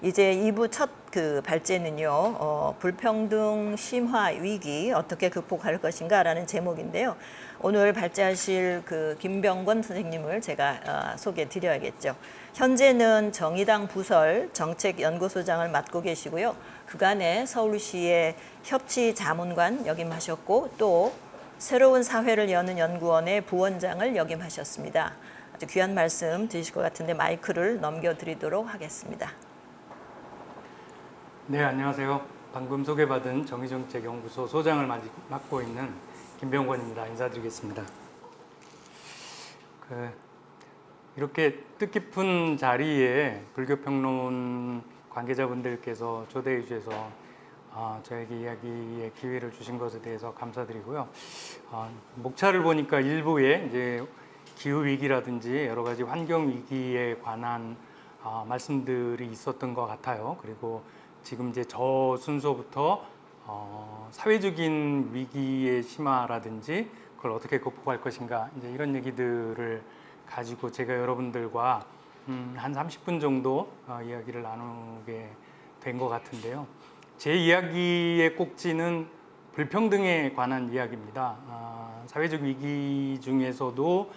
이제 2부 첫 그 발제는요, 불평등 심화 위기 어떻게 극복할 것인가라는 제목인데요. 오늘 발제하실 그 김병권 선생님을 제가 소개해 드려야겠죠. 현재는 정의당 부설 정책연구소장을 맡고 계시고요. 그간에 서울시의 협치자문관 역임하셨고 또 새로운 사회를 여는 연구원의 부원장을 역임하셨습니다. 아주 귀한 말씀 드실 것 같은데 마이크를 넘겨드리도록 하겠습니다. 네, 안녕하세요. 방금 소개받은 정의정책연구소 소장을 맡고 있는 김병권입니다. 인사드리겠습니다. 이렇게 뜻깊은 자리에 불교평론 관계자분들께서 초대해 주셔서 저에게 이야기의 기회를 주신 것에 대해서 감사드리고요. 목차를 보니까 일부에 이제 기후 위기라든지 여러 가지 환경 위기에 관한 말씀들이 있었던 것 같아요. 그리고 지금 이제 저 순서부터 사회적인 위기의 심화라든지 그걸 어떻게 극복할 것인가 이제 이런 얘기들을 가지고 제가 여러분들과 한 30분 정도 이야기를 나누게 된 것 같은데요. 제 이야기의 꼭지는 불평등에 관한 이야기입니다. 사회적 위기 중에서도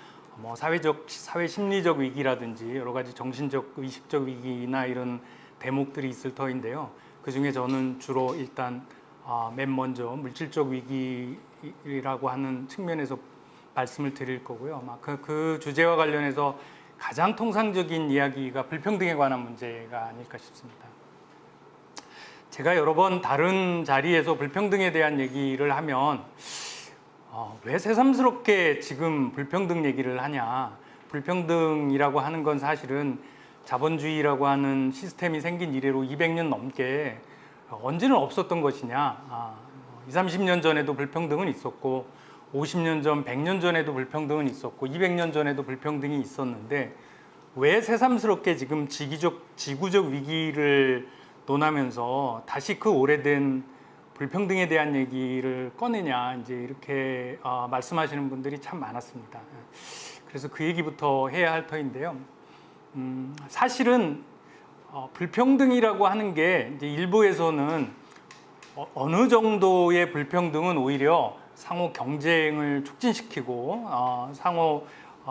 사회 심리적 위기라든지 여러 가지 정신적, 의식적 위기나 이런 대목들이 있을 터인데요. 그 중에 저는 주로 일단 맨 먼저 물질적 위기라고 하는 측면에서 말씀을 드릴 거고요. 그 주제와 관련해서 가장 통상적인 이야기가 불평등에 관한 문제가 아닐까 싶습니다. 제가 여러 번 다른 자리에서 불평등에 대한 얘기를 하면 왜 새삼스럽게 지금 불평등 얘기를 하냐. 불평등이라고 하는 건 사실은 자본주의라고 하는 시스템이 생긴 이래로 200년 넘게 언제는 없었던 것이냐. 20, 30년 전에도 불평등은 있었고 50년 전, 100년 전에도 불평등은 있었고 200년 전에도 불평등이 있었는데 왜 새삼스럽게 지금 지구적 위기를 논하면서 다시 그 오래된 불평등에 대한 얘기를 꺼내냐 이제 이렇게 말씀하시는 분들이 참 많았습니다. 그래서 그 얘기부터 해야 할 터인데요. 사실은 불평등이라고 하는 게 이제 일부에서는 어느 정도의 불평등은 오히려 상호 경쟁을 촉진시키고 상호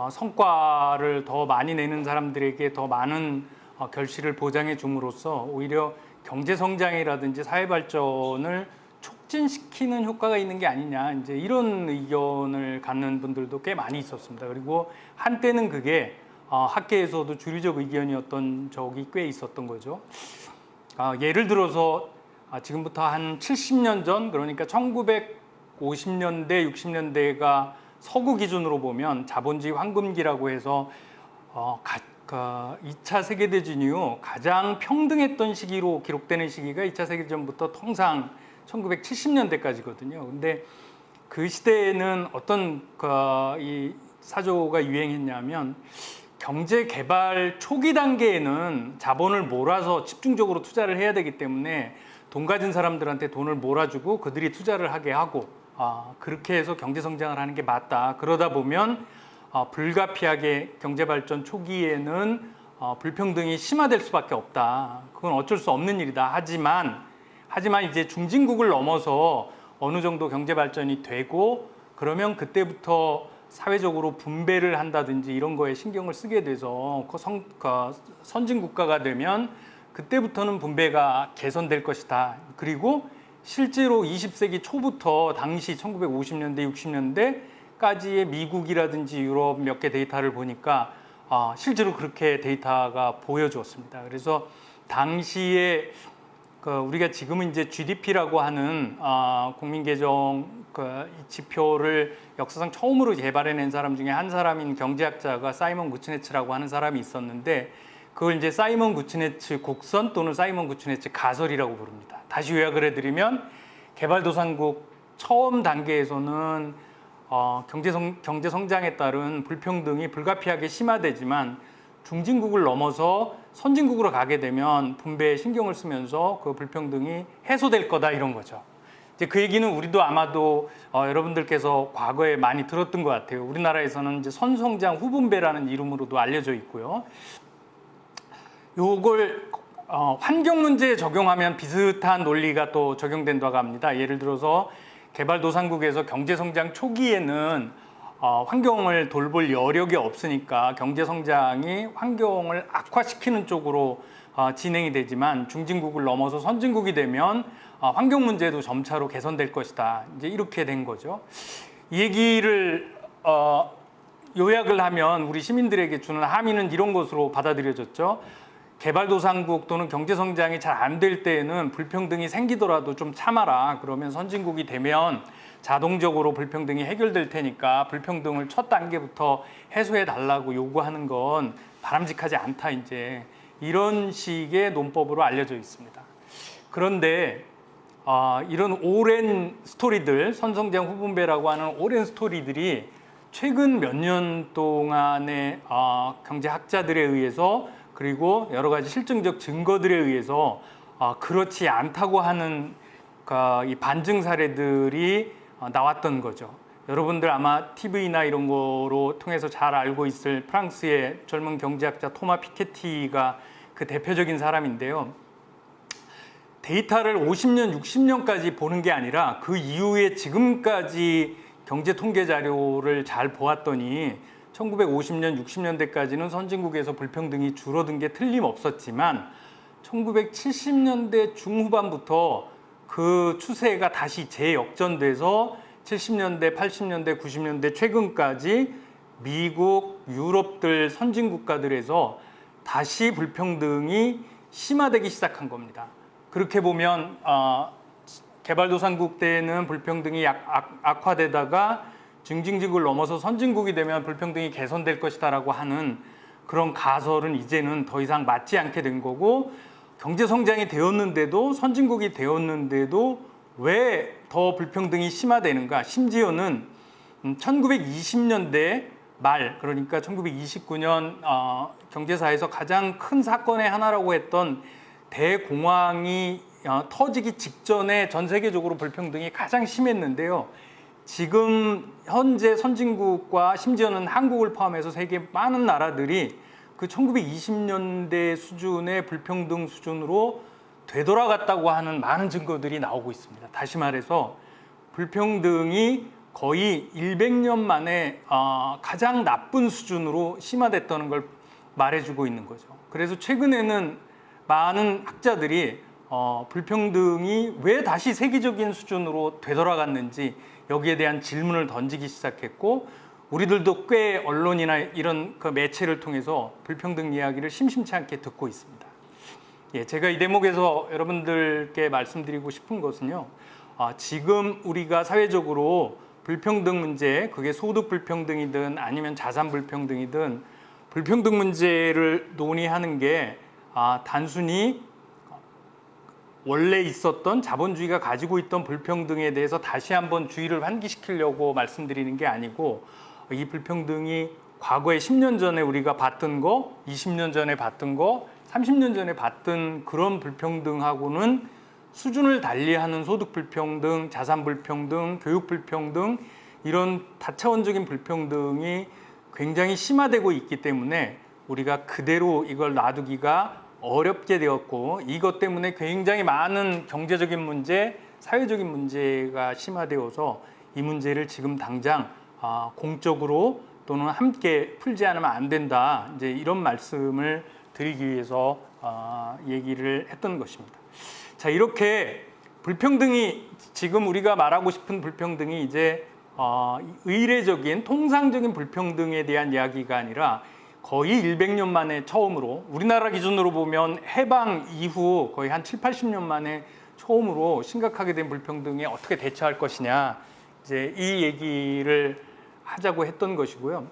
성과를 더 많이 내는 사람들에게 더 많은 결실을 보장해 줌으로써 오히려 경제 성장이라든지 사회 발전을 촉진시키는 효과가 있는 게 아니냐 이제 이런 의견을 갖는 분들도 꽤 많이 있었습니다. 그리고 한때는 그게 학계에서도 주류적 의견이었던 적이 꽤 있었던 거죠. 예를 들어서 지금부터 한 70년 전, 그러니까 1950년대, 60년대가 서구 기준으로 보면 자본주의 황금기라고 해서 2차 세계대전 이후 가장 평등했던 시기로 기록되는 시기가 2차 세계대전부터 통상 1970년대까지거든요. 근데 그 시대에는 어떤 이 사조가 유행했냐면 경제 개발 초기 단계에는 자본을 몰아서 집중적으로 투자를 해야 되기 때문에 돈 가진 사람들한테 돈을 몰아주고 그들이 투자를 하게 하고 그렇게 해서 경제 성장을 하는 게 맞다. 그러다 보면 불가피하게 경제 발전 초기에는 불평등이 심화될 수밖에 없다. 그건 어쩔 수 없는 일이다. 하지만 이제 중진국을 넘어서 어느 정도 경제 발전이 되고 그러면 그때부터 사회적으로 분배를 한다든지 이런 거에 신경을 쓰게 돼서 선진 국가가 되면 그때부터는 분배가 개선될 것이다. 그리고 실제로 20세기 초부터 당시 1950년대, 60년대까지의 미국이라든지 유럽 몇 개 데이터를 보니까 실제로 그렇게 데이터가 보여주었습니다. 그래서 당시에 우리가 지금은 이제 GDP라고 하는 국민계정 지표를 역사상 처음으로 개발해낸 사람 중에 한 사람인 경제학자가 사이먼 구츠네츠라고 하는 사람이 있었는데 그걸 이제 사이먼 구츠네츠 곡선 또는 사이먼 구츠네츠 가설이라고 부릅니다. 다시 요약을 해드리면 개발도상국 처음 단계에서는 경제 성장에 따른 불평등이 불가피하게 심화되지만 중진국을 넘어서 선진국으로 가게 되면 분배에 신경을 쓰면서 그 불평등이 해소될 거다 이런 거죠. 이제 그 얘기는 우리도 아마도 여러분들께서 과거에 많이 들었던 것 같아요. 우리나라에서는 이제 선성장 후분배라는 이름으로도 알려져 있고요. 요걸 환경 문제에 적용하면 비슷한 논리가 또 적용된다고 합니다. 예를 들어서 개발도상국에서 경제성장 초기에는 환경을 돌볼 여력이 없으니까 경제성장이 환경을 악화시키는 쪽으로 진행이 되지만 중진국을 넘어서 선진국이 되면 환경 문제도 점차로 개선될 것이다. 이제 이렇게 된 거죠. 이 얘기를 요약을 하면 우리 시민들에게 주는 함의는 이런 것으로 받아들여졌죠. 개발도상국 또는 경제성장이 잘 안 될 때에는 불평등이 생기더라도 좀 참아라. 그러면 선진국이 되면 자동적으로 불평등이 해결될 테니까 불평등을 첫 단계부터 해소해 달라고 요구하는 건 바람직하지 않다. 이제 이런 식의 논법으로 알려져 있습니다. 그런데 이런 오랜 스토리들, 선성장 후분배라고 하는 오랜 스토리들이 최근 몇 년 동안의 경제학자들에 의해서 그리고 여러 가지 실증적 증거들에 의해서 그렇지 않다고 하는 이 반증 사례들이 나왔던 거죠. 여러분들 아마 TV나 이런 거로 통해서 잘 알고 있을 프랑스의 젊은 경제학자 토마 피케티가 그 대표적인 사람인데요. 데이터를 50년, 60년까지 보는 게 아니라 그 이후에 지금까지 경제 통계 자료를 잘 보았더니 1950년, 60년대까지는 선진국에서 불평등이 줄어든 게 틀림없었지만 1970년대 중후반부터 그 추세가 다시 재역전돼서 70년대, 80년대, 90년대 최근까지 미국, 유럽들 선진국가들에서 다시 불평등이 심화되기 시작한 겁니다. 그렇게 보면 개발도상국 때는 불평등이 악화되다가 중진국을 넘어서 선진국이 되면 불평등이 개선될 것이다라고 하는 그런 가설은 이제는 더 이상 맞지 않게 된 거고, 경제성장이 되었는데도 선진국이 되었는데도 왜 더 불평등이 심화되는가? 심지어는 1920년대 말, 그러니까 1929년 경제사에서 가장 큰 사건의 하나라고 했던 대공황이 터지기 직전에 전 세계적으로 불평등이 가장 심했는데요. 지금 현재 선진국과 심지어는 한국을 포함해서 세계 많은 나라들이 그 1920년대 수준의 불평등 수준으로 되돌아갔다고 하는 많은 증거들이 나오고 있습니다. 다시 말해서 불평등이 거의 100년 만에 가장 나쁜 수준으로 심화됐다는 걸 말해주고 있는 거죠. 그래서 최근에는 많은 학자들이 불평등이 왜 다시 세계적인 수준으로 되돌아갔는지 여기에 대한 질문을 던지기 시작했고, 우리들도 꽤 언론이나 이런 그 매체를 통해서 불평등 이야기를 심심치 않게 듣고 있습니다. 예, 제가 이 대목에서 여러분들께 말씀드리고 싶은 것은요, 지금 우리가 사회적으로 불평등 문제, 그게 소득 불평등이든 아니면 자산 불평등이든 불평등 문제를 논의하는 게 단순히 원래 있었던 자본주의가 가지고 있던 불평등에 대해서 다시 한번 주의를 환기시키려고 말씀드리는 게 아니고, 이 불평등이 과거에 10년 전에 우리가 봤던 거, 20년 전에 봤던 거, 30년 전에 봤던 그런 불평등하고는 수준을 달리하는 소득 불평등, 자산 불평등, 교육 불평등, 이런 다차원적인 불평등이 굉장히 심화되고 있기 때문에 우리가 그대로 이걸 놔두기가 어렵게 되었고, 이것 때문에 굉장히 많은 경제적인 문제, 사회적인 문제가 심화되어서 이 문제를 지금 당장 공적으로 또는 함께 풀지 않으면 안 된다, 이제 이런 말씀을 드리기 위해서 얘기를 했던 것입니다. 자, 이렇게 불평등이, 지금 우리가 말하고 싶은 불평등이 이제 의례적인 통상적인 불평등에 대한 이야기가 아니라 거의 100년 만에 처음으로, 우리나라 기준으로 보면 해방 이후 거의 한 7, 80년 만에 처음으로 심각하게 된 불평등에 어떻게 대처할 것이냐, 이제 이 얘기를 하자고 했던 것이고요.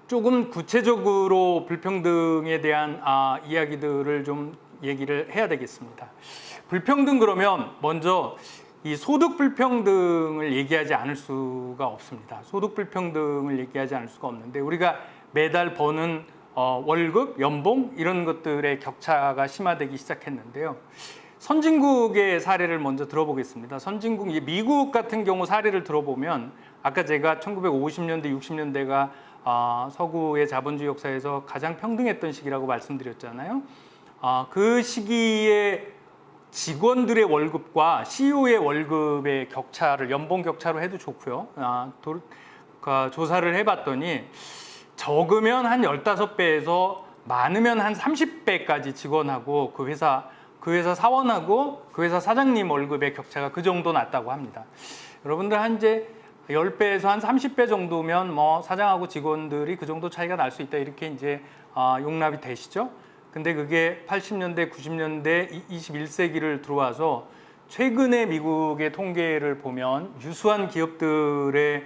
조금 구체적으로 불평등에 대한 이야기들을 좀 얘기를 해야 되겠습니다. 불평등 그러면 먼저 이 소득 불평등을 얘기하지 않을 수가 없습니다. 소득 불평등을 얘기하지 않을 수가 없는데, 우리가 매달 버는 월급, 연봉 이런 것들의 격차가 심화되기 시작했는데요. 선진국의 사례를 먼저 들어보겠습니다. 선진국, 미국 같은 경우 사례를 들어보면, 아까 제가 1950년대, 60년대가 서구의 자본주의 역사에서 가장 평등했던 시기라고 말씀드렸잖아요. 그 시기에 직원들의 월급과 CEO의 월급의 격차를 연봉 격차로 해도 좋고요. 조사를 해봤더니 적으면 한 15배에서 많으면 한 30배까지 직원하고 그 회사 사원하고 그 회사 사장님 월급의 격차가 그 정도 났다고 합니다. 여러분들 한 이제 10배에서 한 30배 정도면 뭐 사장하고 직원들이 그 정도 차이가 날 수 있다 이렇게 이제 용납이 되시죠. 근데 그게 80년대, 90년대, 21세기를 들어와서 최근에 미국의 통계를 보면 유수한 기업들의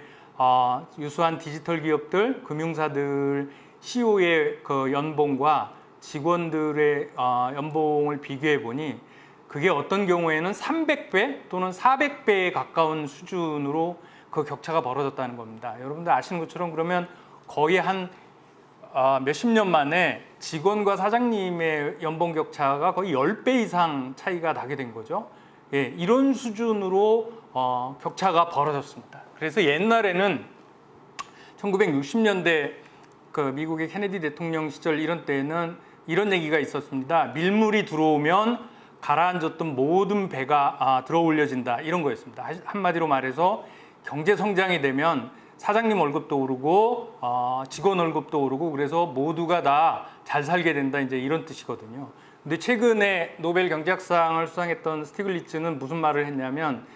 유수한 디지털 기업들, 금융사들 CEO의 그 연봉과 직원들의 연봉을 비교해 보니 그게 어떤 경우에는 300배 또는 400배에 가까운 수준으로 그 격차가 벌어졌다는 겁니다. 여러분들 아시는 것처럼 그러면 거의 한 몇십 년 만에 직원과 사장님의 연봉 격차가 거의 10배 이상 차이가 나게 된 거죠. 예, 이런 수준으로 격차가 벌어졌습니다. 그래서 옛날에는 1960년대 그 미국의 케네디 대통령 시절 이런 때는 이런 얘기가 있었습니다. 밀물이 들어오면 가라앉았던 모든 배가 들어 올려진다 이런 거였습니다. 한마디로 말해서 경제 성장이 되면 사장님 월급도 오르고 직원 월급도 오르고 그래서 모두가 다 잘 살게 된다 이제 이런 뜻이거든요. 근데 최근에 노벨 경제학상을 수상했던 스티글리츠는 무슨 말을 했냐면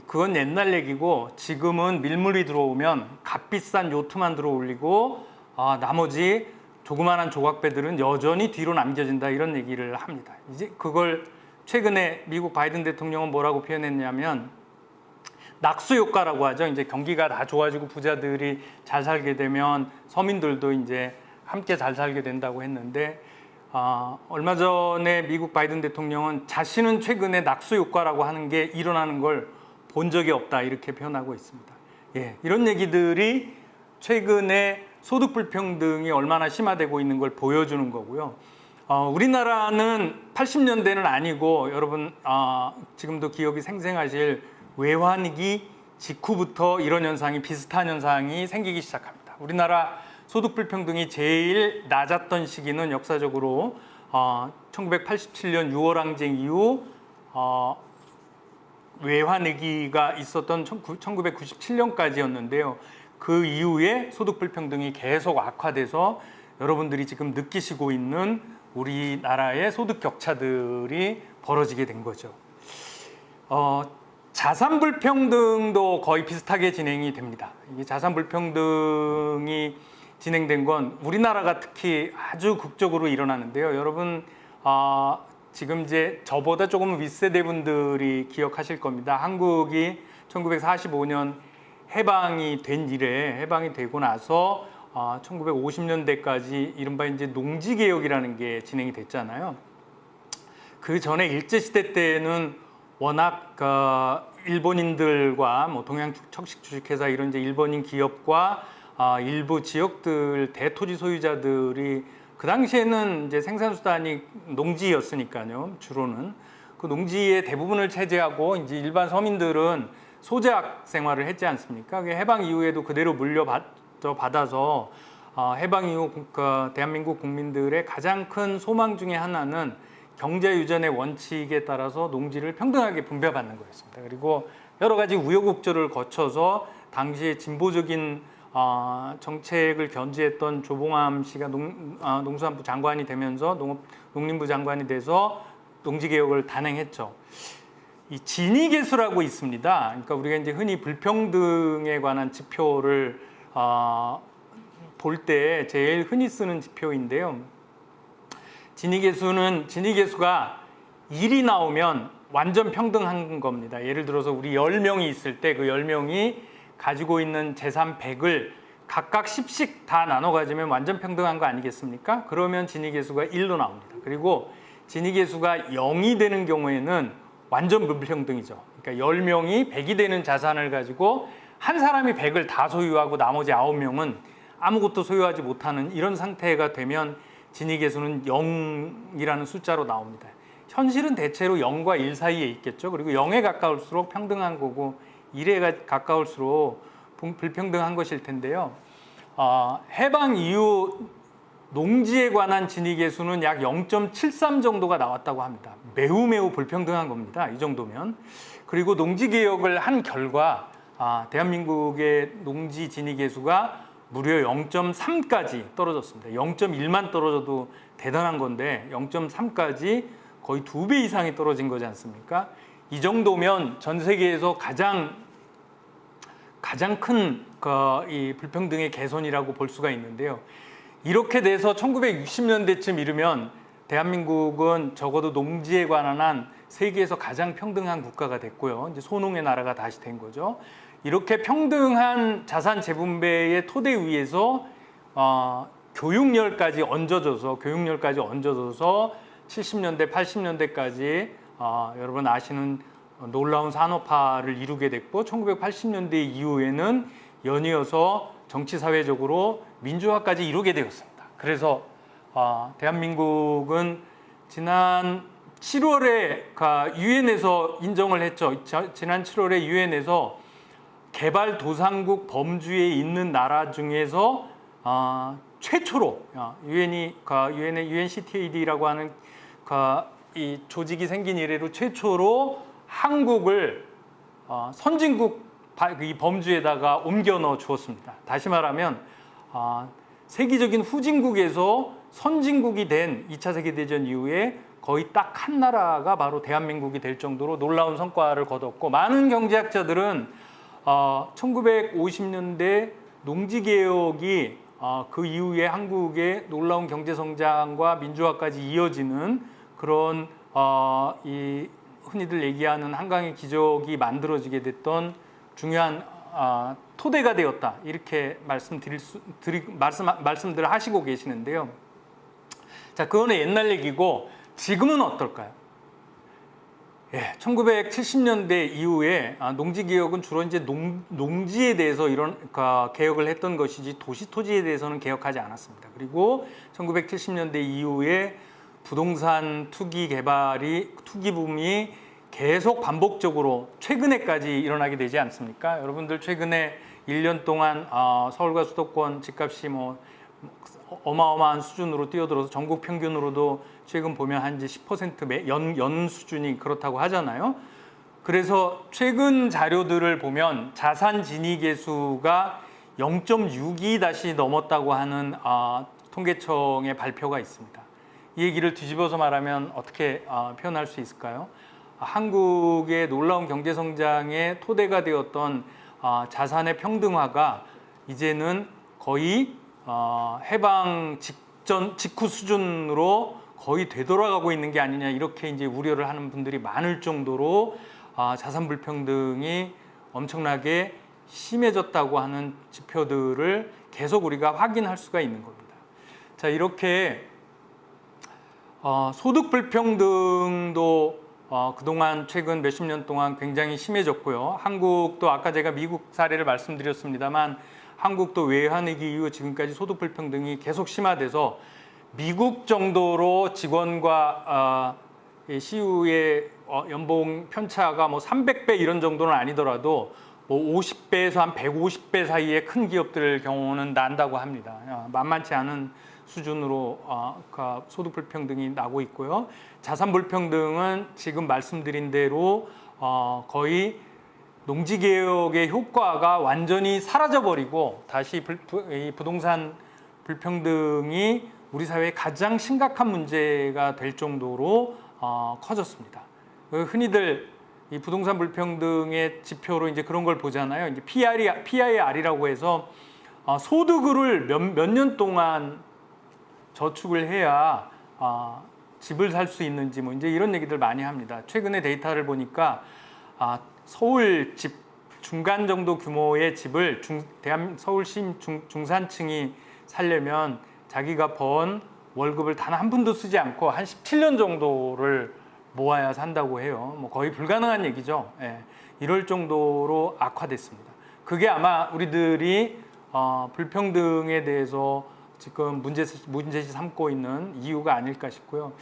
그건 옛날 얘기고 지금은 밀물이 들어오면 값비싼 요트만 들어 올리고 나머지 조그만한 조각배들은 여전히 뒤로 남겨진다 이런 얘기를 합니다. 이제 그걸 최근에 미국 바이든 대통령은 뭐라고 표현했냐면 낙수 효과라고 하죠. 이제 경기가 다 좋아지고 부자들이 잘 살게 되면 서민들도 이제 함께 잘 살게 된다고 했는데 얼마 전에 미국 바이든 대통령은 자신은 최근에 낙수 효과라고 하는 게 일어나는 걸 본 적이 없다 이렇게 표현하고 있습니다. 예, 이런 얘기들이 최근에 소득 불평등이 얼마나 심화되고 있는 걸 보여주는 거고요. 우리나라는 80년대는 아니고 여러분 지금도 기억이 생생하실 외환위기 직후부터 이런 현상이 비슷한 현상이 생기기 시작합니다. 우리나라 소득 불평등이 제일 낮았던 시기는 역사적으로 1987년 6월 항쟁 이후 외환위기가 있었던 1997년까지였는데요. 그 이후에 소득 불평등이 계속 악화돼서 여러분들이 지금 느끼시고 있는 우리나라의 소득 격차들이 벌어지게 된 거죠. 자산 불평등도 거의 비슷하게 진행이 됩니다. 이게 자산 불평등이 진행된 건 우리나라가 특히 아주 극적으로 일어나는데요. 여러분 지금 이제 저보다 조금 윗세대 분들이 기억하실 겁니다. 한국이 1945년 해방이 된 이래 해방이 되고 나서 1950년대까지 이른바 이제 농지개혁이라는 게 진행이 됐잖아요. 그 전에 일제시대 때는 워낙 일본인들과 뭐 동양 척식 주식회사 이런 이제 일본인 기업과 일부 지역들 대토지 소유자들이 그 당시에는 이제 생산수단이 농지였으니까요. 주로는 그 농지의 대부분을 차지하고 이제 일반 서민들은 소재학 생활을 했지 않습니까? 해방 이후에도 그대로 물려받아서 해방 이후 대한민국 국민들의 가장 큰 소망 중에 하나는 경제 유전의 원칙에 따라서 농지를 평등하게 분배받는 거였습니다. 그리고 여러 가지 우여곡절을 거쳐서 당시에 진보적인 정책을 견지했던 조봉암 씨가 농수산부 장관이 되면서 농림부 장관이 돼서 농지개혁을 단행했죠. 이 지니계수라고 있습니다. 그러니까 우리가 이제 흔히 불평등에 관한 지표를 볼 때 제일 흔히 쓰는 지표인데요. 지니계수가 1이 나오면 완전 평등한 겁니다. 예를 들어서 우리 10명이 있을 때 그 10명이 가지고 있는 재산 100을 각각 10씩 다 나눠 가지면 완전 평등한 거 아니겠습니까? 그러면 지니계수가 1로 나옵니다. 그리고 지니계수가 0이 되는 경우에는 완전 불평등이죠. 그러니까 10명이 100이 되는 자산을 가지고 한 사람이 100을 다 소유하고 나머지 9명은 아무것도 소유하지 못하는 이런 상태가 되면 지니계수는 0이라는 숫자로 나옵니다. 현실은 대체로 0과 1 사이에 있겠죠. 그리고 0에 가까울수록 평등한 거고 1에 가까울수록 불평등한 것일 텐데요. 해방 이후 농지에 관한 진위계수는 약 0.73 정도가 나왔다고 합니다. 매우 불평등한 겁니다. 이 정도면. 그리고 농지개혁을 한 결과 대한민국의 농지 진위계수가 무려 0.3까지 떨어졌습니다. 0.1만 떨어져도 대단한 건데 0.3까지 거의 2배 이상이 떨어진 거지 않습니까? 이 정도면 전 세계에서 가장 큰 이 불평등의 개선이라고 볼 수가 있는데요. 이렇게 돼서 1960년대쯤 이르면 대한민국은 적어도 농지에 관한 한 세계에서 가장 평등한 국가가 됐고요. 이제 소농의 나라가 다시 된 거죠. 이렇게 평등한 자산 재분배의 토대 위에서 교육열까지 얹어져서 70년대, 80년대까지 여러분 아시는 놀라운 산업화를 이루게 됐고 1980년대 이후에는 연이어서 정치 사회적으로 민주화까지 이루게 되었습니다. 그래서 대한민국은 지난 7월에 유엔에서 인정을 했죠. 지난 7월에 유엔에서 개발도상국 범주에 있는 나라 중에서 최초로 유엔의 UNCTAD라고 하는 이 조직이 생긴 이래로 최초로 한국을 선진국 이 범주에다가 옮겨 넣어 주었습니다. 다시 말하면 세계적인 후진국에서 선진국이 된 2차 세계대전 이후에 거의 딱 한 나라가 바로 대한민국이 될 정도로 놀라운 성과를 거뒀고 많은 경제학자들은 1950년대 농지개혁이 그 이후에 한국의 놀라운 경제성장과 민주화까지 이어지는 그런 이 흔히들 얘기하는 한강의 기적이 만들어지게 됐던 중요한 토대가 되었다 이렇게 말씀들을 하시고 계시는데요. 자, 그거는 옛날 얘기고 지금은 어떨까요? 1970년대 이후에 농지개혁은 주로 이제 농지에 대해서 이런 개혁을 했던 것이지 도시 토지에 대해서는 개혁하지 않았습니다. 그리고 1970년대 이후에 부동산 투기 붐이 계속 반복적으로 최근에까지 일어나게 되지 않습니까? 여러분들 최근에 1년 동안 서울과 수도권 집값이 어마어마한 수준으로 뛰어들어서 전국 평균으로도 최근 보면 한 10% 연 수준이 그렇다고 하잖아요. 그래서 최근 자료들을 보면 자산 진위계수가 0.62 다시 넘었다고 하는 통계청의 발표가 있습니다. 이 얘기를 뒤집어서 말하면 어떻게 표현할 수 있을까요? 한국의 놀라운 경제성장의 토대가 되었던 자산의 평등화가 이제는 거의 해방 직후 수준으로 거의 되돌아가고 있는 게 아니냐 이렇게 이제 우려를 하는 분들이 많을 정도로 자산 불평등이 엄청나게 심해졌다고 하는 지표들을 계속 우리가 확인할 수가 있는 겁니다. 자, 이렇게 소득 불평등도 그동안 최근 몇십 년 동안 굉장히 심해졌고요. 한국도 아까 제가 미국 사례를 말씀드렸습니다만 한국도 외환위기 이후 지금까지 소득 불평등이 계속 심화돼서 미국 정도로 직원과 CEO의 연봉 편차가 300배 이런 정도는 아니더라도 50배에서 한 150배 사이의 큰 기업들 경우는 난다고 합니다. 만만치 않은 수준으로 소득 불평등이 나고 있고요. 자산 불평등은 지금 말씀드린 대로 거의 농지개혁의 효과가 완전히 사라져버리고 다시 이 부동산 불평등이 우리 사회의 가장 심각한 문제가 될 정도로 커졌습니다. 흔히들 이 부동산 불평등의 지표로 이제 그런 걸 보잖아요. 이제 PIR이라고 해서 소득을 몇 년 동안 저축을 해야 집을 살 수 있는지 이제 이런 얘기들 많이 합니다. 최근에 데이터를 보니까 서울 집 중간 정도 규모의 집을 서울시 중산층이 살려면 자기가 번 월급을 단 한 푼도 쓰지 않고 한 17년 정도를 모아야 산다고 해요. 거의 불가능한 얘기죠. 이럴 정도로 악화됐습니다. 그게 아마 우리들이 불평등에 대해서 지금 문제시 삼고 있는 이유가 아닐까 싶고요.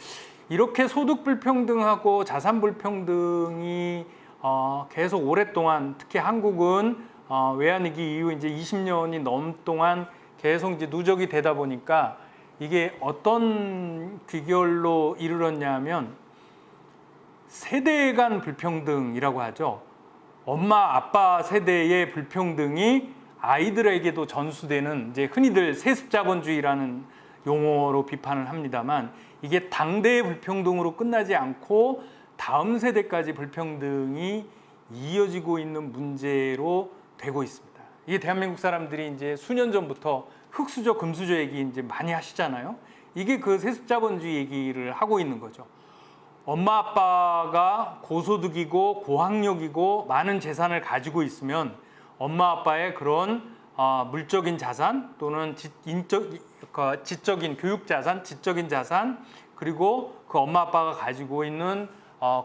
이렇게 소득 불평등하고 자산 불평등이 계속 오랫동안 특히 한국은 외환위기 이후 이제 20년이 넘 동안 계속 이제 누적이 되다 보니까 이게 어떤 귀결로 이르렀냐면 세대 간 불평등이라고 하죠. 엄마 아빠 세대의 불평등이 아이들에게도 전수되는 이제 흔히들 세습자본주의라는 용어로 비판을 합니다만 이게 당대의 불평등으로 끝나지 않고 다음 세대까지 불평등이 이어지고 있는 문제로 되고 있습니다. 이게 대한민국 사람들이 이제 수년 전부터 흑수저, 금수저 얘기 이제 많이 하시잖아요. 이게 그 세습자본주의 얘기를 하고 있는 거죠. 엄마 아빠가 고소득이고 고학력이고 많은 재산을 가지고 있으면 엄마 아빠의 그런 물적인 자산 또는 지적인 교육 자산, 지적인 자산 그리고 그 엄마 아빠가 가지고 있는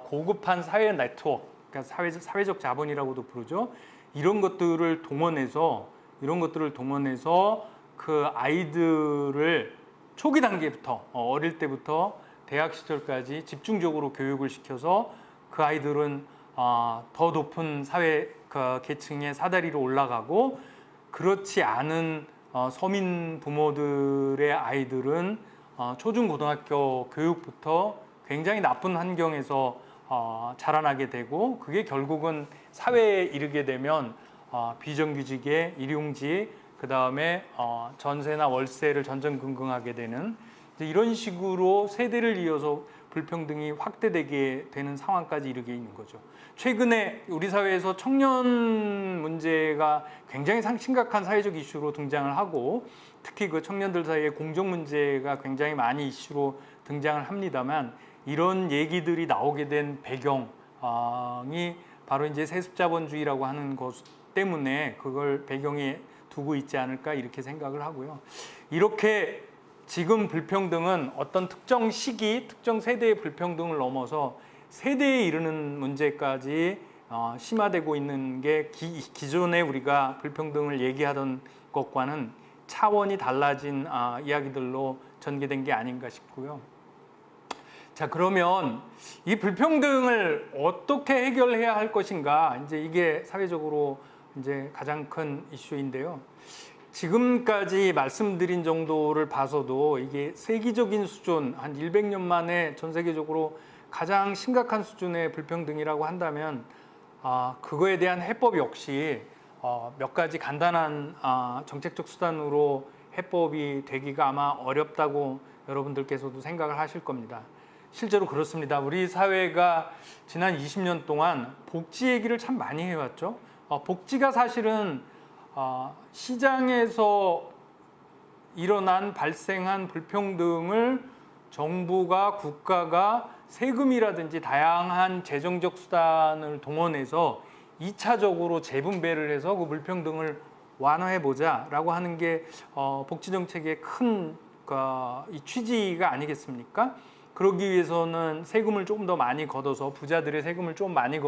고급한 사회 네트워크, 그러니까 사회적 자본이라고도 부르죠. 이런 것들을 동원해서 그 아이들을 초기 단계부터 어릴 때부터 대학 시절까지 집중적으로 교육을 시켜서 그 아이들은 더 높은 사회 계층의 사다리로 올라가고 그렇지 않은 서민 부모들의 아이들은 초중고등학교 교육부터 굉장히 나쁜 환경에서 자라나게 되고 그게 결국은 사회에 이르게 되면 비정규직의 일용직 그 다음에 전세나 월세를 전전긍긍하게 되는 이런 식으로 세대를 이어서 불평등이 확대되게 되는 상황까지 이르게 있는 거죠. 최근에 우리 사회에서 청년 문제가 굉장히 심각한 사회적 이슈로 등장을 하고 특히 그 청년들 사이에 공정 문제가 굉장히 많이 이슈로 등장을 합니다만 이런 얘기들이 나오게 된 배경이 바로 이제 세습자본주의라고 하는 것 때문에 그걸 배경에 두고 있지 않을까 이렇게 생각을 하고요. 이렇게 지금 불평등은 어떤 특정 시기, 특정 세대의 불평등을 넘어서 세대에 이르는 문제까지 심화되고 있는 게 기존에 우리가 불평등을 얘기하던 것과는 차원이 달라진 이야기들로 전개된 게 아닌가 싶고요. 자, 그러면 이 불평등을 어떻게 해결해야 할 것인가? 이제 이게 사회적으로 이제 가장 큰 이슈인데요. 지금까지 말씀드린 정도를 봐서도 이게 세계적인 수준, 한 100년 만에 전 세계적으로 가장 심각한 수준의 불평등이라고 한다면 그거에 대한 해법 역시 몇 가지 간단한 정책적 수단으로 해법이 되기가 아마 어렵다고 여러분들께서도 생각을 하실 겁니다. 실제로 그렇습니다. 우리 사회가 지난 20년 동안 복지 얘기를 참 많이 해왔죠. 복지가 사실은 시장에서 발생한 불평등을 정부가 국가가 세금이라든지 다양한 재정적 수단을 동원해서 2차적으로 재분배를 해서 그 불평등을 완화해보자라고 하는 게 복지정책의 큰 이 취지가 아니겠습니까? 그러기 위해서는 세금을 조금 더 많이 걷어서 부자들의 세금을 좀 많이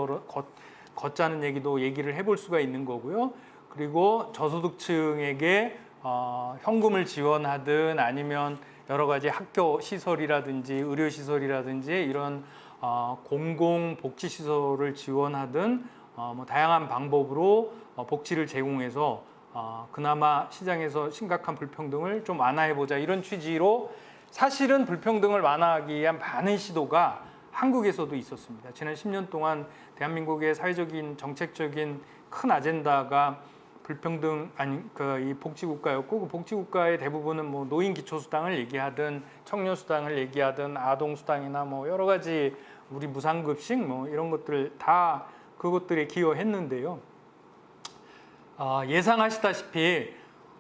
걷자는 얘기를 해볼 수가 있는 거고요. 그리고 저소득층에게 현금을 지원하든 아니면 여러 가지 학교 시설이라든지 의료 시설이라든지 이런 공공 복지 시설을 지원하든 뭐 다양한 방법으로 복지를 제공해서 그나마 시장에서 심각한 불평등을 좀 완화해보자 이런 취지로 사실은 불평등을 완화하기 위한 많은 시도가 한국에서도 있었습니다. 지난 10년 동안 대한민국의 사회적인 정책적인 큰 아젠다가 불평등 이 복지국가였고 그 복지국가의 대부분은 뭐 노인 기초수당을 얘기하든 청년 수당을 얘기하든 아동 수당이나 뭐 여러 가지 우리 무상급식 뭐 이런 것들 다 그것들에 기여했는데요. 예상하시다시피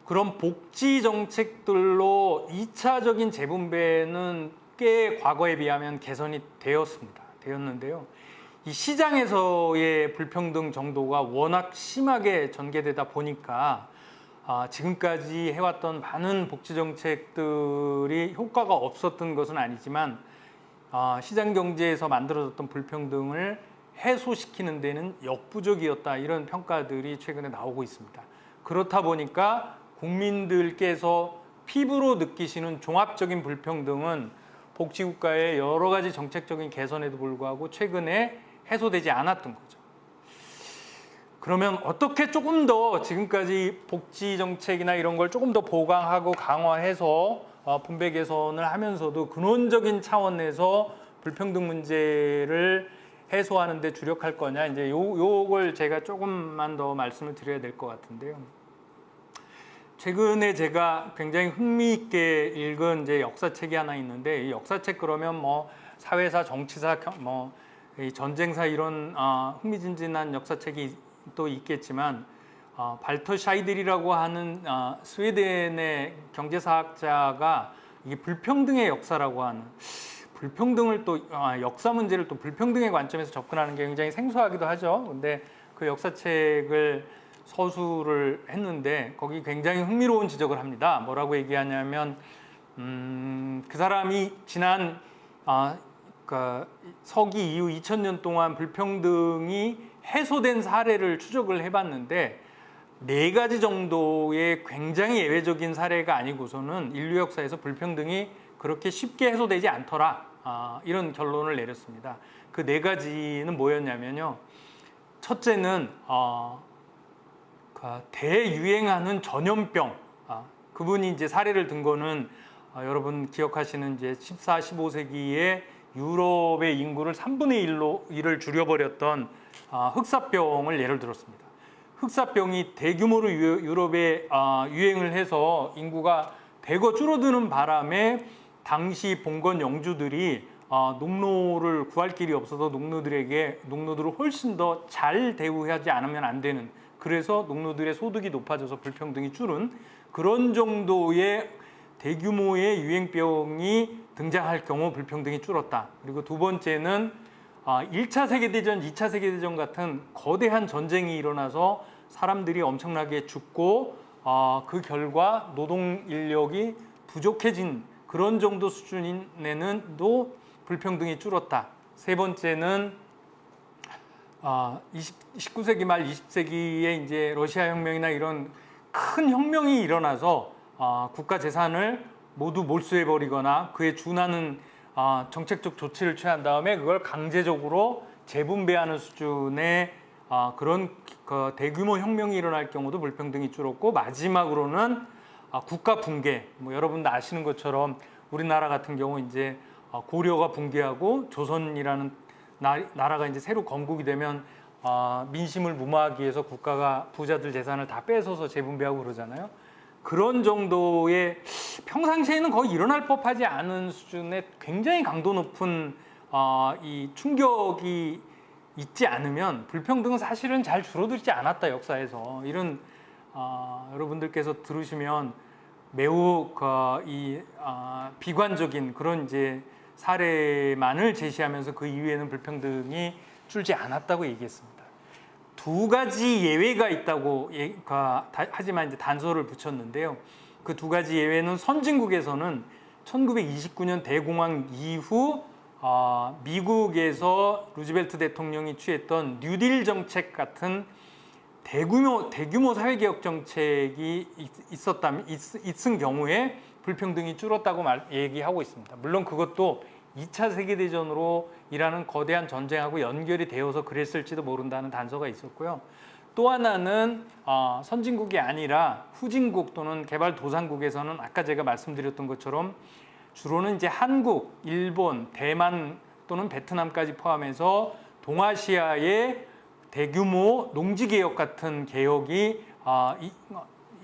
그런 복지 정책들로 2차적인 재분배는 꽤 과거에 비하면 개선이 되었는데요. 이 시장에서의 불평등 정도가 워낙 심하게 전개되다 보니까 지금까지 해왔던 많은 복지 정책들이 효과가 없었던 것은 아니지만 시장 경제에서 만들어졌던 불평등을 해소시키는 데는 역부족이었다 이런 평가들이 최근에 나오고 있습니다. 그렇다 보니까 국민들께서 피부로 느끼시는 종합적인 불평등은 복지국가의 여러 가지 정책적인 개선에도 불구하고 최근에 해소되지 않았던 거죠. 그러면 어떻게 조금 더 지금까지 복지 정책이나 이런 걸 조금 더 보강하고 강화해서 분배 개선을 하면서도 근원적인 차원에서 불평등 문제를 해소하는 데 주력할 거냐, 이제 요걸 제가 조금만 더 말씀을 드려야 될 것 같은데요. 최근에 제가 굉장히 흥미있게 읽은 이제 역사책이 하나 있는데, 이 역사책 그러면 뭐 사회사, 정치사, 뭐 이 전쟁사 이런 흥미진진한 역사책이 또 있겠지만, 발터 샤이들이라고 하는 스웨덴의 경제사학자가 이게 불평등의 역사라고 하는, 불평등을 또 역사 문제를 또 불평등의 관점에서 접근하는 게 굉장히 생소하기도 하죠. 근데 그 역사책을 서술을 했는데 거기 굉장히 흥미로운 지적을 합니다. 뭐라고 얘기하냐면 그 사람이 지난 서기 이후 2000년 동안 불평등이 해소된 사례를 추적을 해봤는데 4가지 정도의 굉장히 예외적인 사례가 아니고서는 인류 역사에서 불평등이 그렇게 쉽게 해소되지 않더라, 이런 결론을 내렸습니다. 그 4가지는 뭐였냐면요. 첫째는 대유행하는 전염병. 그분이 이제 사례를 든 거는 여러분 기억하시는 이제 14, 15세기에 유럽의 인구를 3분의 1을 줄여버렸던 흑사병을 예를 들었습니다. 흑사병이 대규모로 유럽에 유행을 해서 인구가 대거 줄어드는 바람에 당시 봉건 영주들이 농노를 구할 길이 없어서 농노들을 훨씬 더 잘 대우하지 않으면 안 되는, 그래서 농노들의 소득이 높아져서 불평등이 줄은 그런 정도의 대규모의 유행병이 등장할 경우 불평등이 줄었다. 그리고 두 번째는 1차 세계대전, 2차 세계대전 같은 거대한 전쟁이 일어나서 사람들이 엄청나게 죽고 그 결과 노동 인력이 부족해진 그런 정도 수준에는도 불평등이 줄었다. 세 번째는 19세기 말 20세기에 이제 러시아 혁명이나 이런 큰 혁명이 일어나서 국가 재산을 모두 몰수해버리거나 그에 준하는 정책적 조치를 취한 다음에 그걸 강제적으로 재분배하는 수준의 그런 대규모 혁명이 일어날 경우도 불평등이 줄었고, 마지막으로는 국가 붕괴. 뭐 여러분도 아시는 것처럼 우리나라 같은 경우 이제 고려가 붕괴하고 조선이라는 나라가 이제 새로 건국이 되면 민심을 무마하기 위해서 국가가 부자들 재산을 다 뺏어서 재분배하고 그러잖아요. 그런 정도의 평상시에는 거의 일어날 법하지 않은 수준의 굉장히 강도 높은 이 충격이 있지 않으면 불평등은 사실은 잘 줄어들지 않았다, 역사에서. 이런 여러분들께서 들으시면 매우 비관적인 그런 이제 사례만을 제시하면서 그 이후에는 불평등이 줄지 않았다고 얘기했습니다. 2가지 예외가 있다고 하지만 이제 단서를 붙였는데요. 그 2가지 예외는 선진국에서는 1929년 대공황 이후 미국에서 루즈벨트 대통령이 취했던 뉴딜 정책 같은 대규모 사회개혁 정책이 있은 경우에 불평등이 줄었다고 얘기하고 있습니다. 물론 그것도 2차 세계대전으로 일하는 거대한 전쟁하고 연결이 되어서 그랬을지도 모른다는 단서가 있었고요. 또 하나는 선진국이 아니라 후진국 또는 개발도상국에서는 아까 제가 말씀드렸던 것처럼 주로는 이제 한국, 일본, 대만 또는 베트남까지 포함해서 동아시아의 대규모 농지개혁 같은 개혁이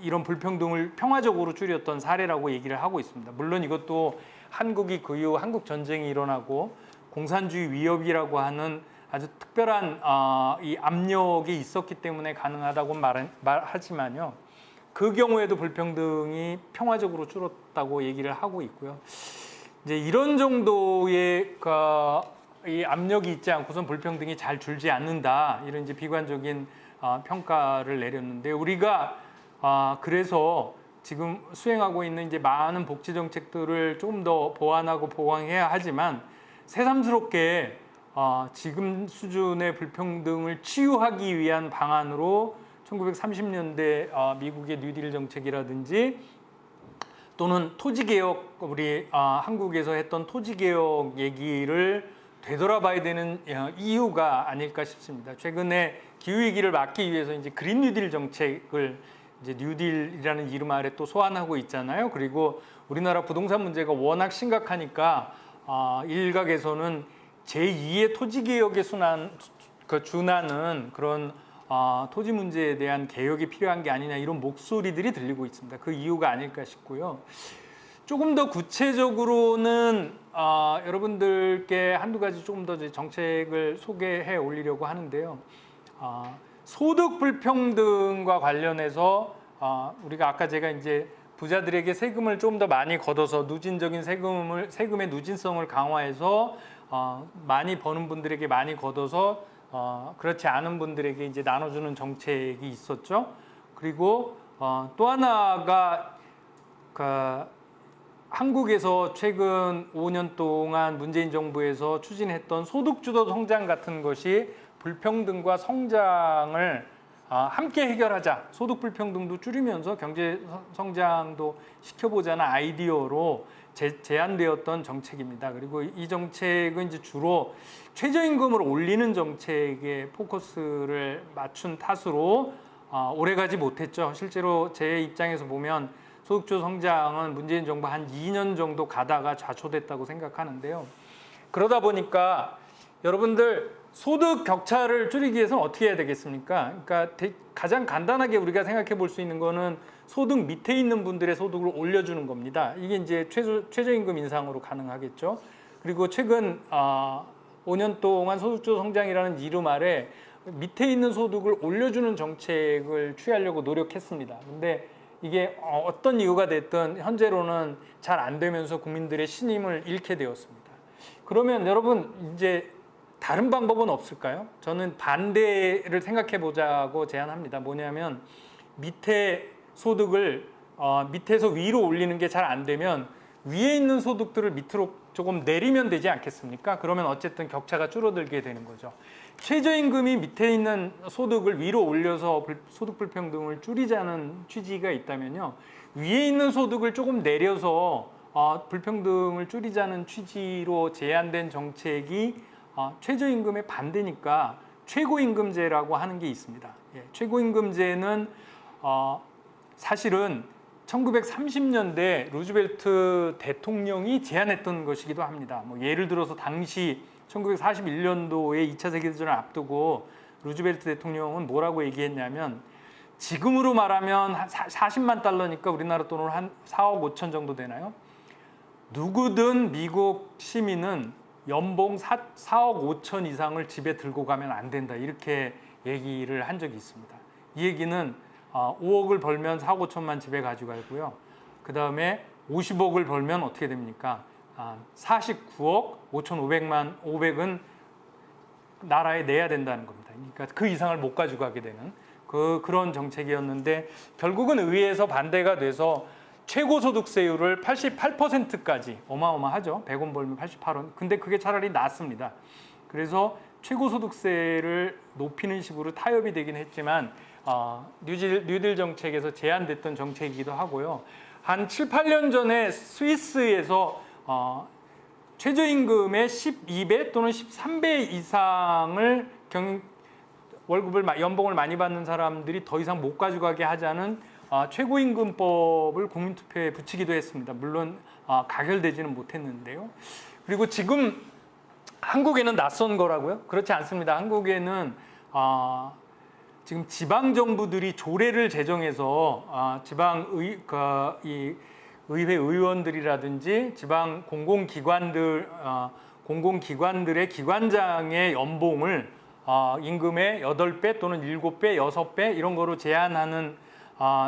이런 불평등을 평화적으로 줄였던 사례라고 얘기를 하고 있습니다. 물론 이것도 한국이 그 이후 한국 전쟁이 일어나고 공산주의 위협이라고 하는 아주 특별한 이 압력이 있었기 때문에 가능하다고 말하지만요. 그 경우에도 불평등이 평화적으로 줄었다고 얘기를 하고 있고요. 이제 이런 정도의 이 압력이 있지 않고선 불평등이 잘 줄지 않는다, 이런 이제 비관적인 평가를 내렸는데, 우리가 그래서 지금 수행하고 있는 이제 많은 복지 정책들을 조금 더 보완하고 보강해야 하지만 새삼스럽게 지금 수준의 불평등을 치유하기 위한 방안으로 1930년대 미국의 뉴딜 정책이라든지 또는 토지개혁, 우리 한국에서 했던 토지개혁 얘기를 되돌아봐야 되는 이유가 아닐까 싶습니다. 최근에 기후위기를 막기 위해서 이제 그린 뉴딜 정책을 이제 뉴딜이라는 이름 아래 또 소환하고 있잖아요. 그리고 우리나라 부동산 문제가 워낙 심각하니까 일각에서는 제2의 토지개혁에 준하는 그런 토지 문제에 대한 개혁이 필요한 게 아니냐 이런 목소리들이 들리고 있습니다. 그 이유가 아닐까 싶고요. 조금 더 구체적으로는 여러분들께 한두 가지 조금 더 정책을 소개해 올리려고 하는데요. 소득 불평등과 관련해서 우리가 아까 제가 이제 부자들에게 세금을 좀 더 많이 걷어서 누진적인 세금의 누진성을 강화해서 많이 버는 분들에게 많이 걷어서 그렇지 않은 분들에게 이제 나눠주는 정책이 있었죠. 그리고 또 하나가 한국에서 최근 5년 동안 문재인 정부에서 추진했던 소득주도 성장 같은 것이 불평등과 성장을 함께 해결하자. 소득 불평등도 줄이면서 경제 성장도 시켜보자는 아이디어로 제안되었던 정책입니다. 그리고 이 정책은 이제 주로 최저임금을 올리는 정책에 포커스를 맞춘 탓으로 오래가지 못했죠. 실제로 제 입장에서 보면 소득주도 성장은 문재인 정부 한 2년 정도 가다가 좌초됐다고 생각하는데요. 그러다 보니까 여러분들 소득 격차를 줄이기 위해서는 어떻게 해야 되겠습니까? 그러니까 가장 간단하게 우리가 생각해 볼 수 있는 거는 소득 밑에 있는 분들의 소득을 올려주는 겁니다. 이게 이제 최저임금 인상으로 가능하겠죠. 그리고 최근 5년 동안 소득주도 성장이라는 이름 아래 밑에 있는 소득을 올려주는 정책을 취하려고 노력했습니다. 근데 이게 어떤 이유가 됐든 현재로는 잘 안 되면서 국민들의 신임을 잃게 되었습니다. 그러면 여러분 이제 다른 방법은 없을까요? 저는 반대를 생각해 보자고 제안합니다. 뭐냐면 밑에 소득을 밑에서 위로 올리는 게 잘 안 되면 위에 있는 소득들을 밑으로 조금 내리면 되지 않겠습니까? 그러면 어쨌든 격차가 줄어들게 되는 거죠. 최저임금이 밑에 있는 소득을 위로 올려서 소득 불평등을 줄이자는 취지가 있다면요. 위에 있는 소득을 조금 내려서 불평등을 줄이자는 취지로 제안된 정책이 최저임금의 반대니까 최고임금제라고 하는 게 있습니다. 최고임금제는 사실은 1930년대 루즈벨트 대통령이 제안했던 것이기도 합니다. 뭐 예를 들어서 당시 1941년도에 2차 세계대전을 앞두고 루즈벨트 대통령은 뭐라고 얘기했냐면 지금으로 말하면 40만 달러니까 우리나라 돈으로 한 4억 5천 정도 되나요? 누구든 미국 시민은 연봉 4억 5천 이상을 집에 들고 가면 안 된다. 이렇게 얘기를 한 적이 있습니다. 이 얘기는 5억을 벌면 4억 5천만 집에 가져가고요. 그 다음에 50억을 벌면 어떻게 됩니까? 49억 5,500은 나라에 내야 된다는 겁니다. 그러니까 그 이상을 못 가져가게 되는 그런 정책이었는데 결국은 의회에서 반대가 돼서 최고소득세율을 88%까지 어마어마하죠. 100원 벌면 88원. 근데 그게 차라리 낫습니다. 그래서 최고소득세를 높이는 식으로 타협이 되긴 했지만 뉴딜 정책에서 제안됐던 정책이기도 하고요. 한 7, 8년 전에 스위스에서 최저임금의 12배 또는 13배 이상을 연봉을 많이 받는 사람들이 더 이상 못 가져가게 하자는 최고임금법을 국민투표에 붙이기도 했습니다. 물론 가결되지는 못했는데요. 그리고 지금 한국에는 낯선 거라고요? 그렇지 않습니다. 한국에는 지금 지방 정부들이 조례를 제정해서 의회 의원들이라든지 지방 공공기관들의 기관장의 연봉을 임금의 8배 또는 7배, 6배 이런 거로 제한하는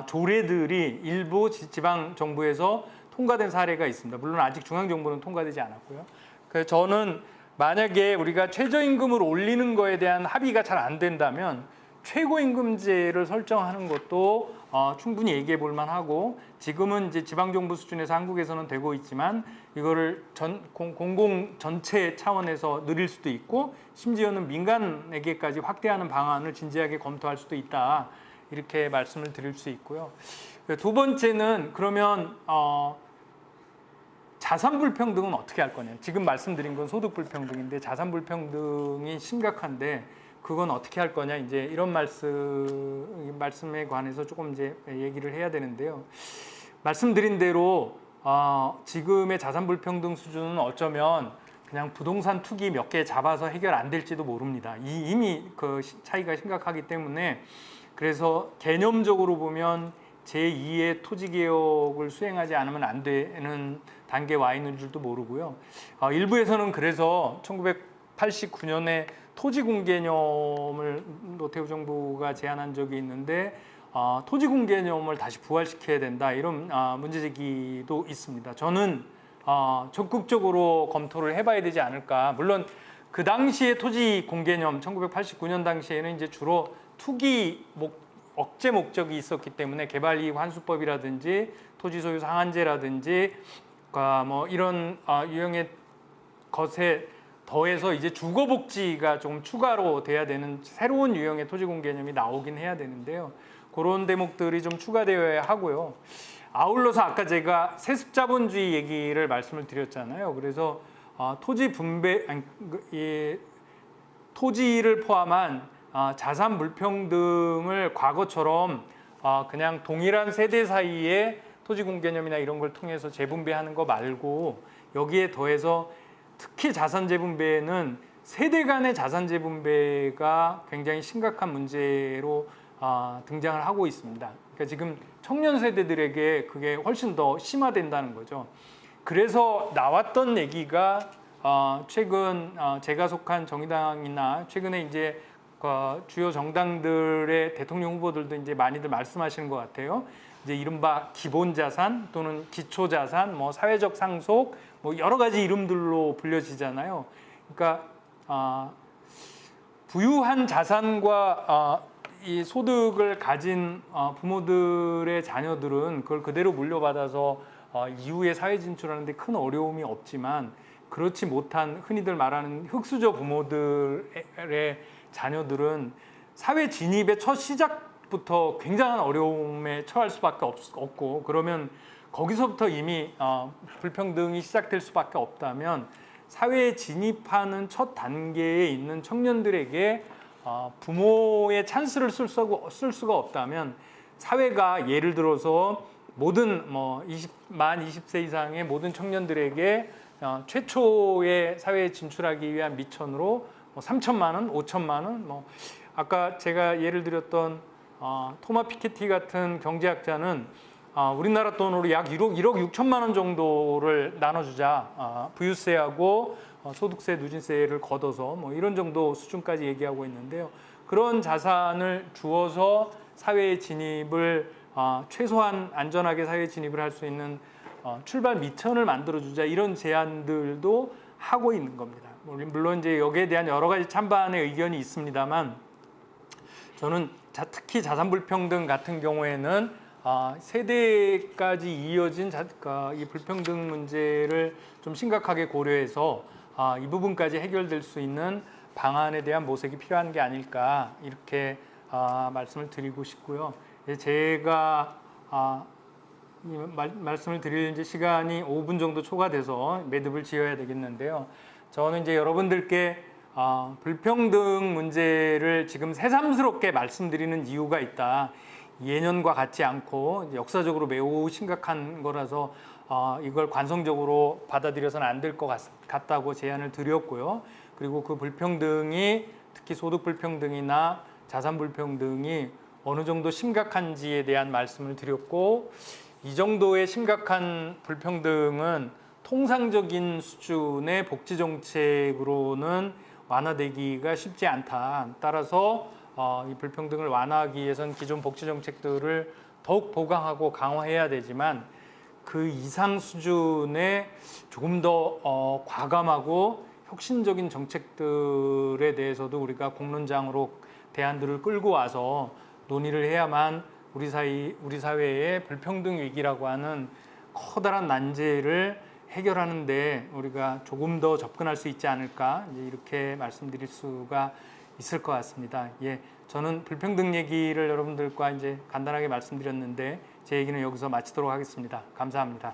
조례들이 일부 지방 정부에서 통과된 사례가 있습니다. 물론 아직 중앙 정부는 통과되지 않았고요. 그래서 저는 만약에 우리가 최저임금을 올리는 거에 대한 합의가 잘 안 된다면 최고임금제를 설정하는 것도 충분히 얘기해 볼 만하고 지금은 이제 지방정부 수준에서 한국에서는 되고 있지만 이거를 공공 전체 차원에서 늘릴 수도 있고 심지어는 민간에게까지 확대하는 방안을 진지하게 검토할 수도 있다. 이렇게 말씀을 드릴 수 있고요. 두 번째는 그러면 자산 불평등은 어떻게 할 거냐. 지금 말씀드린 건 소득 불평등인데 자산 불평등이 심각한데 그건 어떻게 할 거냐. 이제 이런 말씀에 관해서 조금 이제 얘기를 해야 되는데요. 말씀드린 대로 지금의 자산 불평등 수준은 어쩌면 그냥 부동산 투기 몇 개 잡아서 해결 안 될지도 모릅니다. 이미 그 차이가 심각하기 때문에 그래서 개념적으로 보면 제2의 토지개혁을 수행하지 않으면 안 되는 단계에 와 있는 줄도 모르고요. 일부에서는 그래서 1989년에 토지공개념을 노태우 정부가 제안한 적이 있는데 토지공개념을 다시 부활시켜야 된다 이런 문제 제기도 있습니다. 저는 적극적으로 검토를 해봐야 되지 않을까. 물론 그 당시에 토지공개념 1989년 당시에는 이제 주로 투기 억제 목적이 있었기 때문에 개발이익 환수법이라든지 토지소유 상한제라든지 뭐 이런 유형의 것에 더해서 이제 주거복지가 좀 추가로 돼야 되는 새로운 유형의 토지공개념이 나오긴 해야 되는데요. 그런 대목들이 좀 추가되어야 하고요. 아울러서 아까 제가 세습자본주의 얘기를 말씀을 드렸잖아요. 그래서 토지 분배, 토지를 포함한 자산 불평등을 과거처럼 그냥 동일한 세대 사이에 토지 공개념이나 이런 걸 통해서 재분배하는 거 말고 여기에 더해서 특히 자산 재분배에는 세대 간의 자산 재분배가 굉장히 심각한 문제로 등장을 하고 있습니다. 그러니까 지금 청년 세대들에게 그게 훨씬 더 심화된다는 거죠. 그래서 나왔던 얘기가 최근 제가 속한 정의당이나 최근에 이제 주요 정당들의 대통령 후보들도 이제 많이들 말씀하시는 것 같아요. 이제 이른바 기본자산 또는 기초자산, 뭐 사회적 상속, 뭐 여러 가지 이름들로 불려지잖아요. 그러니까 부유한 자산과 이 소득을 가진 부모들의 자녀들은 그걸 그대로 물려받아서 이후에 사회 진출하는데 큰 어려움이 없지만 그렇지 못한 흔히들 말하는 흙수저 부모들의 자녀들은 사회 진입의 첫 시작부터 굉장한 어려움에 처할 수밖에 없고 그러면 거기서부터 이미 불평등이 시작될 수밖에 없다면 사회에 진입하는 첫 단계에 있는 청년들에게 부모의 찬스를 쓸 수가 없다면 사회가 예를 들어서 모든 만 20세 이상의 모든 청년들에게 최초의 사회에 진출하기 위한 미천으로 3천만 원, 5천만 원, 아까 제가 예를 드렸던 토마 피케티 같은 경제학자는 우리나라 돈으로 약 1억 6천만 원 정도를 나눠주자. 부유세하고 소득세, 누진세를 걷어서 뭐 이런 정도 수준까지 얘기하고 있는데요. 그런 자산을 주어서 사회에 진입을 최소한 안전하게 사회에 진입을 할 수 있는 출발 미천을 만들어주자 이런 제안들도 하고 있는 겁니다. 물론 이제 여기에 대한 여러 가지 찬반의 의견이 있습니다만 저는 특히 자산 불평등 같은 경우에는 세대까지 이어진 이 불평등 문제를 좀 심각하게 고려해서 이 부분까지 해결될 수 있는 방안에 대한 모색이 필요한 게 아닐까 이렇게 말씀을 드리고 싶고요. 제가 말씀을 드릴 이제 시간이 5분 정도 초과돼서 매듭을 지어야 되겠는데요. 저는 이제 여러분들께 불평등 문제를 지금 새삼스럽게 말씀드리는 이유가 있다. 예년과 같지 않고 역사적으로 매우 심각한 거라서 이걸 관성적으로 받아들여서는 안 될 것 같다고 제안을 드렸고요. 그리고 그 불평등이 특히 소득 불평등이나 자산 불평등이 어느 정도 심각한지에 대한 말씀을 드렸고 이 정도의 심각한 불평등은 통상적인 수준의 복지 정책으로는 완화되기가 쉽지 않다. 따라서 이 불평등을 완화하기 위해서는 기존 복지 정책들을 더욱 보강하고 강화해야 되지만 그 이상 수준의 조금 더 과감하고 혁신적인 정책들에 대해서도 우리가 공론장으로 대안들을 끌고 와서 논의를 해야만 우리 사회의 불평등 위기라고 하는 커다란 난제를 해결하는데 우리가 조금 더 접근할 수 있지 않을까 이렇게 말씀드릴 수가 있을 것 같습니다. 저는 불평등 얘기를 여러분들과 이제 간단하게 말씀드렸는데 제 얘기는 여기서 마치도록 하겠습니다. 감사합니다.